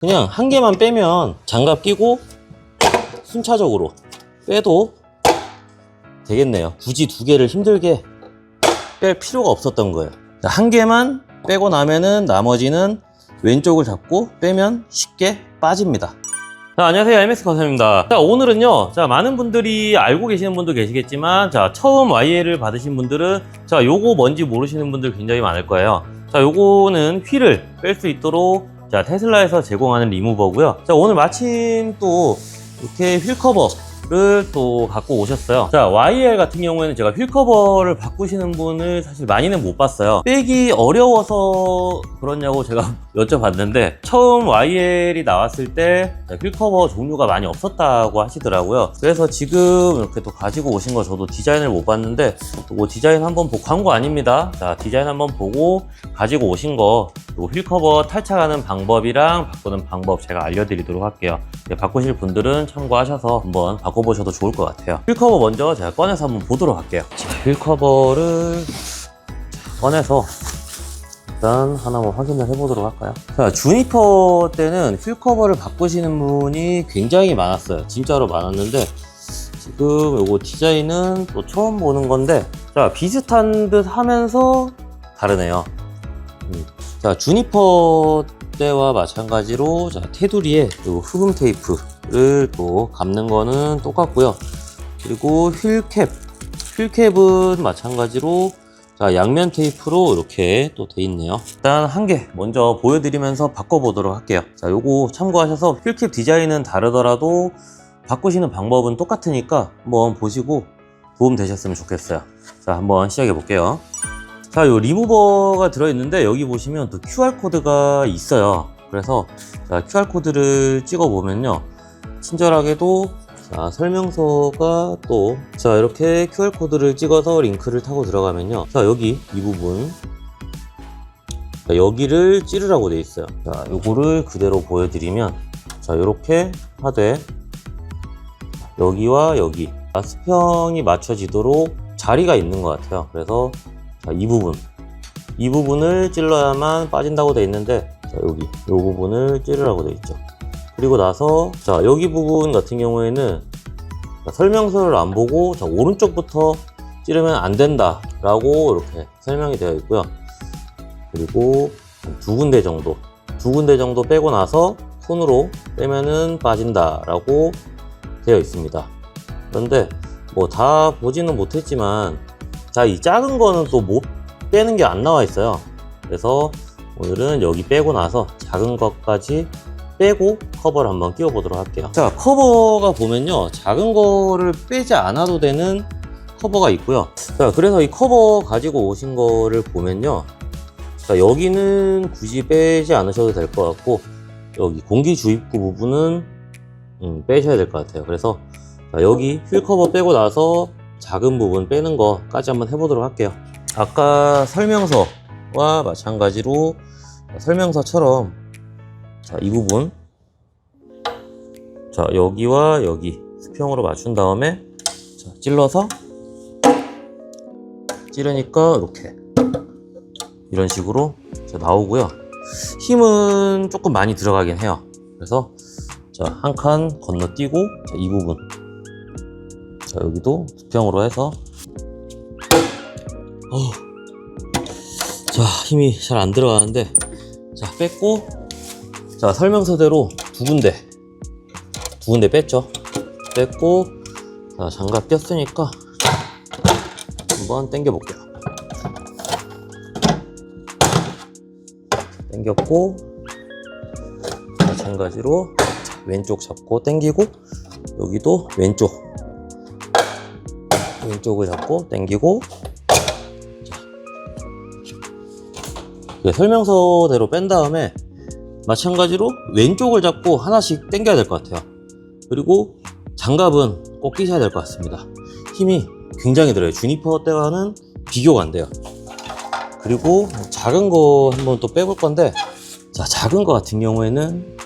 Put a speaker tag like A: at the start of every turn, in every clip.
A: 그냥 한 개만 빼면 장갑 끼고 순차적으로 빼도 되겠네요. 굳이 두 개를 힘들게 뺄 필요가 없었던 거예요. 한 개만 빼고 나면은 나머지는 왼쪽을 잡고 빼면 쉽게 빠집니다. 자, 안녕하세요. MX 건설입니다. 자, 오늘은요, 자, 많은 분들이 알고 계시는 분도 계시겠지만, 자, 처음 YL을 받으신 분들은, 자, 요거 뭔지 모르시는 분들 굉장히 많을 거예요. 자, 요거는 휠을 뺄 수 있도록, 자, 테슬라에서 제공하는 리무버고요. 자, 오늘 마침 또 이렇게 휠 커버를 또 갖고 오셨어요. 자, YL 같은 경우에는 제가 휠 커버를 바꾸시는 분을 사실 많이는 못 봤어요. 빼기 어려워서 그렇냐고 제가 여쭤봤는데, 처음 YL이 나왔을 때 휠 커버 종류가 많이 없었다고 하시더라고요. 그래서 지금 이렇게 또 가지고 오신 거 저도 디자인을 못 봤는데, 뭐 디자인 한번 보고, 광고 아닙니다. 자, 디자인 한번 보고 가지고 오신 거, 휠 커버 탈착하는 방법이랑 바꾸는 방법 제가 알려드리도록 할게요. 바꾸실 분들은 참고하셔서 한번 바꿔보셔도 좋을 것 같아요. 휠 커버 먼저 제가 꺼내서 한번 보도록 할게요. 자, 휠 커버를 꺼내서 일단 하나만 확인을 해보도록 할까요? 자, 주니퍼 때는 휠 커버를 바꾸시는 분이 굉장히 많았어요. 진짜로 많았는데, 지금 요거 디자인은 또 처음 보는 건데, 자, 비슷한 듯 하면서 다르네요. 자, 주니퍼 때와 마찬가지로, 자, 테두리에 요 흡음 테이프를 또 감는 거는 똑같고요. 그리고 휠캡은 마찬가지로, 자, 양면 테이프로 이렇게 또 돼 있네요. 일단 한 개 먼저 보여드리면서 바꿔보도록 할게요. 자, 요거 참고하셔서 휠캡 디자인은 다르더라도 바꾸시는 방법은 똑같으니까 한번 보시고 도움 되셨으면 좋겠어요. 자, 한번 시작해 볼게요. 자, 요 리무버가 들어있는데 여기 보시면 또 QR코드가 있어요. 그래서 자, QR코드를 찍어 보면요, 친절하게도 자, 설명서가 또, 자, 이렇게 QR코드를 찍어서 링크를 타고 들어가면요, 자, 여기 이 부분, 자, 여기를 찌르라고 돼 있어요. 자, 요거를 그대로 보여드리면, 자, 요렇게 하되 여기와 여기 수평이 맞춰지도록 자리가 있는 것 같아요. 그래서 자, 이 부분을 찔러야만 빠진다고 돼 있는데, 자, 여기 이 부분을 찌르라고 돼 있죠. 그리고 나서 자, 여기 부분 같은 경우에는 자, 설명서를 안 보고 자, 오른쪽부터 찌르면 안 된다 라고 이렇게 설명이 되어 있고요. 그리고 두 군데 정도 빼고 나서 손으로 빼면은 빠진다 라고 되어 있습니다. 그런데 뭐 다 보지는 못했지만, 자, 이 작은 거는 또 못 빼는 게 안 나와 있어요. 그래서 오늘은 여기 빼고 나서 작은 것까지 빼고 커버를 한번 끼워 보도록 할게요. 자, 커버가 보면요, 작은 거를 빼지 않아도 되는 커버가 있고요. 자, 그래서 이 커버 가지고 오신 거를 보면요, 자, 여기는 굳이 빼지 않으셔도 될 것 같고, 여기 공기 주입구 부분은 빼셔야 될 것 같아요. 그래서 자, 여기 휠 커버 빼고 나서 작은 부분 빼는 거까지 한번 해보도록 할게요. 아까 설명서와 마찬가지로 설명서처럼, 자, 이 부분, 자, 여기와 여기 수평으로 맞춘 다음에 자, 찔러서 찌르니까 이렇게 이런 식으로 자, 나오고요. 힘은 조금 많이 들어가긴 해요. 그래서 자, 한 칸 건너뛰고, 자, 이 부분, 자, 여기도 수평으로 해서 자, 힘이 잘 안 들어가는데, 자, 뺐고, 자, 설명서대로 두 군데 뺐죠. 뺐고, 자, 장갑 꼈으니까 한번 당겨 볼게요. 당겼고, 마찬가지로 왼쪽 잡고 당기고, 여기도 왼쪽을 잡고 당기고, 설명서대로 뺀 다음에 마찬가지로 왼쪽을 잡고 하나씩 당겨야 될 것 같아요. 그리고 장갑은 꼭 끼셔야 될 것 같습니다. 힘이 굉장히 들어요. 주니퍼 때와는 비교가 안 돼요. 그리고 작은 거 한번 또 빼볼 건데, 자, 작은 거 같은 경우에는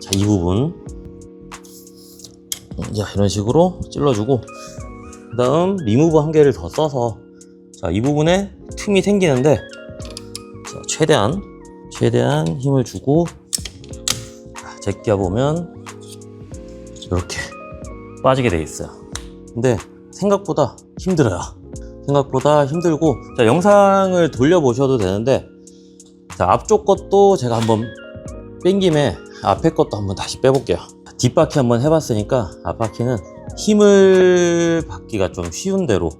A: 자, 이 부분, 자, 이런 식으로 찔러주고, 그 다음 리무버 한 개를 더 써서 자, 이 부분에 틈이 생기는데, 자, 최대한 힘을 주고 제껴보면 이렇게 빠지게 돼 있어요. 근데 생각보다 힘들어요. 생각보다 힘들고, 자, 영상을 돌려보셔도 되는데, 자, 앞쪽 것도 제가 한번 뺀 김에 앞에 것도 한번 다시 빼볼게요. 뒷바퀴 한번 해봤으니까 앞바퀴는 힘을 받기가 좀 쉬운 대로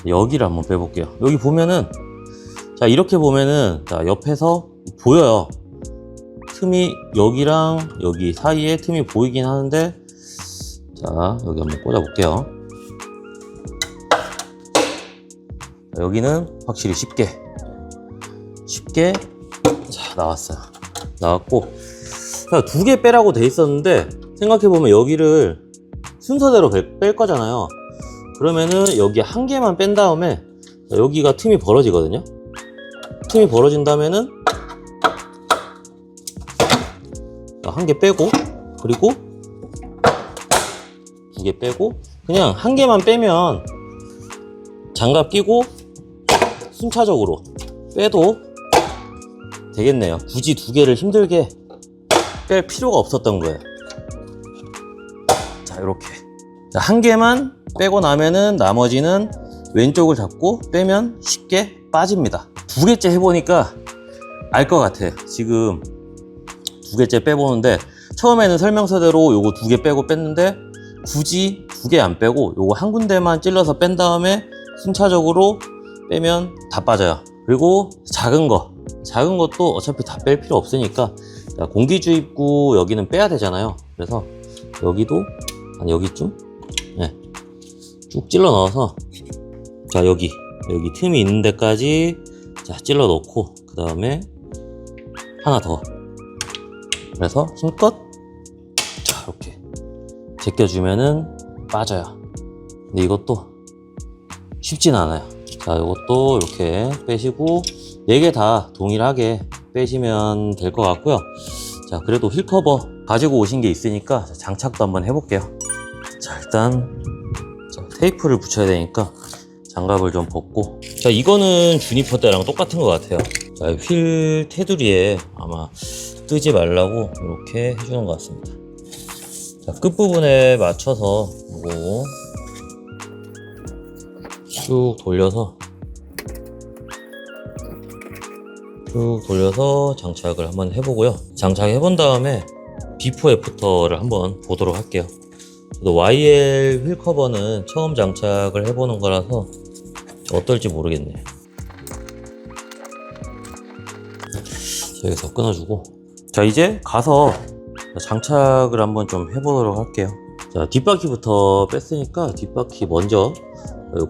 A: 여기를 한번 빼볼게요. 여기 보면은, 자, 이렇게 보면은, 자, 옆에서 보여요. 틈이 여기랑 여기 사이에 틈이 보이긴 하는데, 자, 여기 한번 꽂아볼게요. 자, 여기는 확실히 쉽게 자, 나왔어요. 나왔고, 자, 2개 빼라고 돼 있었는데 생각해보면 여기를 순서대로 뺄 거잖아요. 그러면은 여기 1개만 뺀 다음에, 자, 여기가 틈이 벌어지거든요. 틈이 벌어진다면은 1개 빼고, 그리고 2개 빼고, 그냥 1개만 빼면 장갑 끼고 순차적으로 빼도 되겠네요. 굳이 2개를 힘들게 뺄 필요가 없었던 거예요. 자, 이렇게. 자, 1개만 빼고 나면은 나머지는 왼쪽을 잡고 빼면 쉽게 빠집니다. 2개째 해보니까 알 것 같아. 지금 2개째 빼보는데, 처음에는 설명서대로 요거 2개 빼고 뺐는데, 굳이 2개 안 빼고 요거 한 군데만 찔러서 뺀 다음에 순차적으로 빼면 다 빠져요. 그리고 작은 것도 어차피 다 뺄 필요 없으니까, 자, 공기주입구 여기는 빼야 되잖아요. 그래서 여기도 한 여기쯤, 네, 쭉 찔러 넣어서, 자, 여기 틈이 있는 데까지, 자, 찔러 넣고, 그 다음에 하나 더, 그래서 힘껏, 자, 이렇게 제껴주면은 빠져요. 근데 이것도 쉽진 않아요. 자, 이것도 이렇게 빼시고 4개 다 동일하게 빼시면 될 것 같고요. 자, 그래도 휠 커버 가지고 오신 게 있으니까 장착도 한번 해볼게요. 자, 일단 테이프를 붙여야 되니까 장갑을 좀 벗고, 자, 이거는 주니퍼 때랑 똑같은 것 같아요. 자, 휠 테두리에 아마 뜨지 말라고 이렇게 해주는 것 같습니다. 자, 끝부분에 맞춰서 이거 쭉 돌려서 장착을 한번 해보고요. 장착해 본 다음에 비포 애프터를 한번 보도록 할게요. 저도 YL 휠 커버는 처음 장착을 해보는 거라서 어떨지 모르겠네요. 여기서 끊어주고, 자, 이제 가서 장착을 한번 좀 해보도록 할게요. 자, 뒷바퀴부터 뺐으니까 뒷바퀴 먼저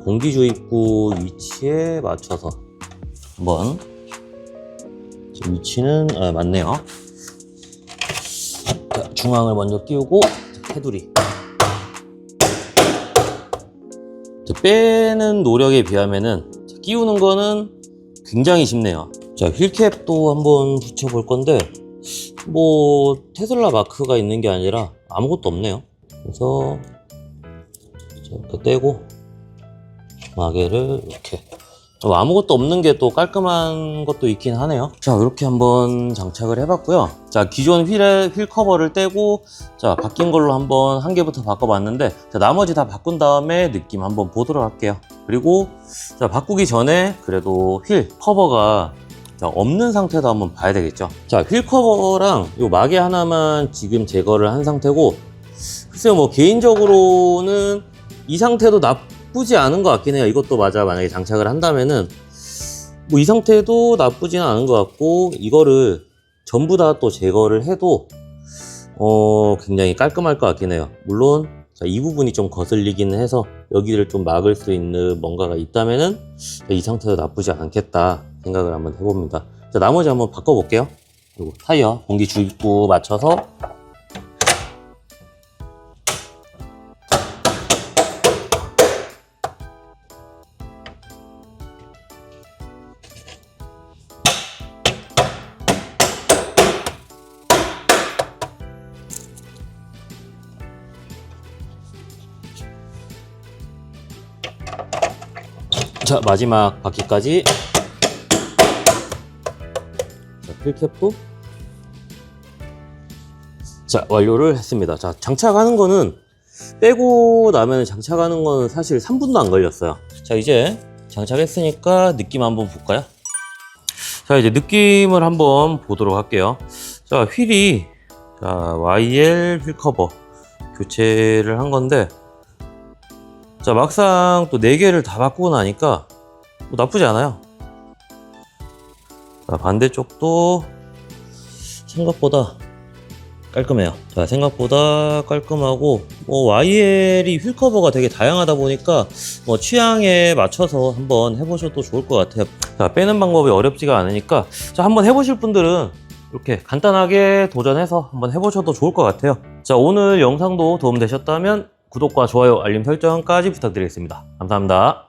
A: 공기주입구 위치에 맞춰서 한번, 지금 위치는 맞네요. 자, 중앙을 먼저 끼우고, 테두리. 빼는 노력에 비하면은 끼우는 거는 굉장히 쉽네요. 자, 휠캡도 한번 붙여볼 건데, 뭐 테슬라 마크가 있는 게 아니라 아무것도 없네요. 그래서 이렇게 떼고 마개를 이렇게, 아무것도 없는 게 또 깔끔한 것도 있긴 하네요. 자, 이렇게 한번 장착을 해봤고요. 자, 기존 휠 커버를 떼고, 자, 바뀐 걸로 한번 1개부터 바꿔봤는데, 자, 나머지 다 바꾼 다음에 느낌 한번 보도록 할게요. 그리고 자, 바꾸기 전에 그래도 휠 커버가, 자, 없는 상태도 한번 봐야 되겠죠. 자, 휠 커버랑 요 마개 하나만 지금 제거를 한 상태고, 글쎄요, 뭐 개인적으로는 이 상태도 나쁘지 않은 것 같긴 해요. 이것도 만약에 장착을 한다면은 뭐 이 상태도 나쁘지는 않은 것 같고, 이거를 전부 다 또 제거를 해도 굉장히 깔끔할 것 같긴 해요. 물론 자, 이 부분이 좀 거슬리기는 해서 여기를 좀 막을 수 있는 뭔가가 있다면은 이 상태도 나쁘지 않겠다 생각을 한번 해봅니다. 자, 나머지 한번 바꿔볼게요. 그리고 타이어 공기 주입구 맞춰서, 자, 마지막 바퀴까지. 자, 필캡도 자, 완료를 했습니다. 자, 장착하는 거는 빼고 나면 장착하는 거는 사실 3분도 안 걸렸어요. 자, 이제 장착했으니까 느낌 한번 볼까요? 자, 이제 느낌을 한번 보도록 할게요. 자, 휠이 자, YL 휠 커버 교체를 한 건데, 자, 막상 또 4개를 다 바꾸고 나니까 뭐 나쁘지 않아요. 자, 반대쪽도 생각보다 깔끔해요. 자, 생각보다 깔끔하고, 뭐 YL이 휠 커버가 되게 다양하다 보니까 뭐 취향에 맞춰서 한번 해보셔도 좋을 것 같아요. 자, 빼는 방법이 어렵지가 않으니까, 자, 한번 해보실 분들은 이렇게 간단하게 도전해서 한번 해보셔도 좋을 것 같아요. 자, 오늘 영상도 도움되셨다면 구독과 좋아요, 알림 설정까지 부탁드리겠습니다. 감사합니다.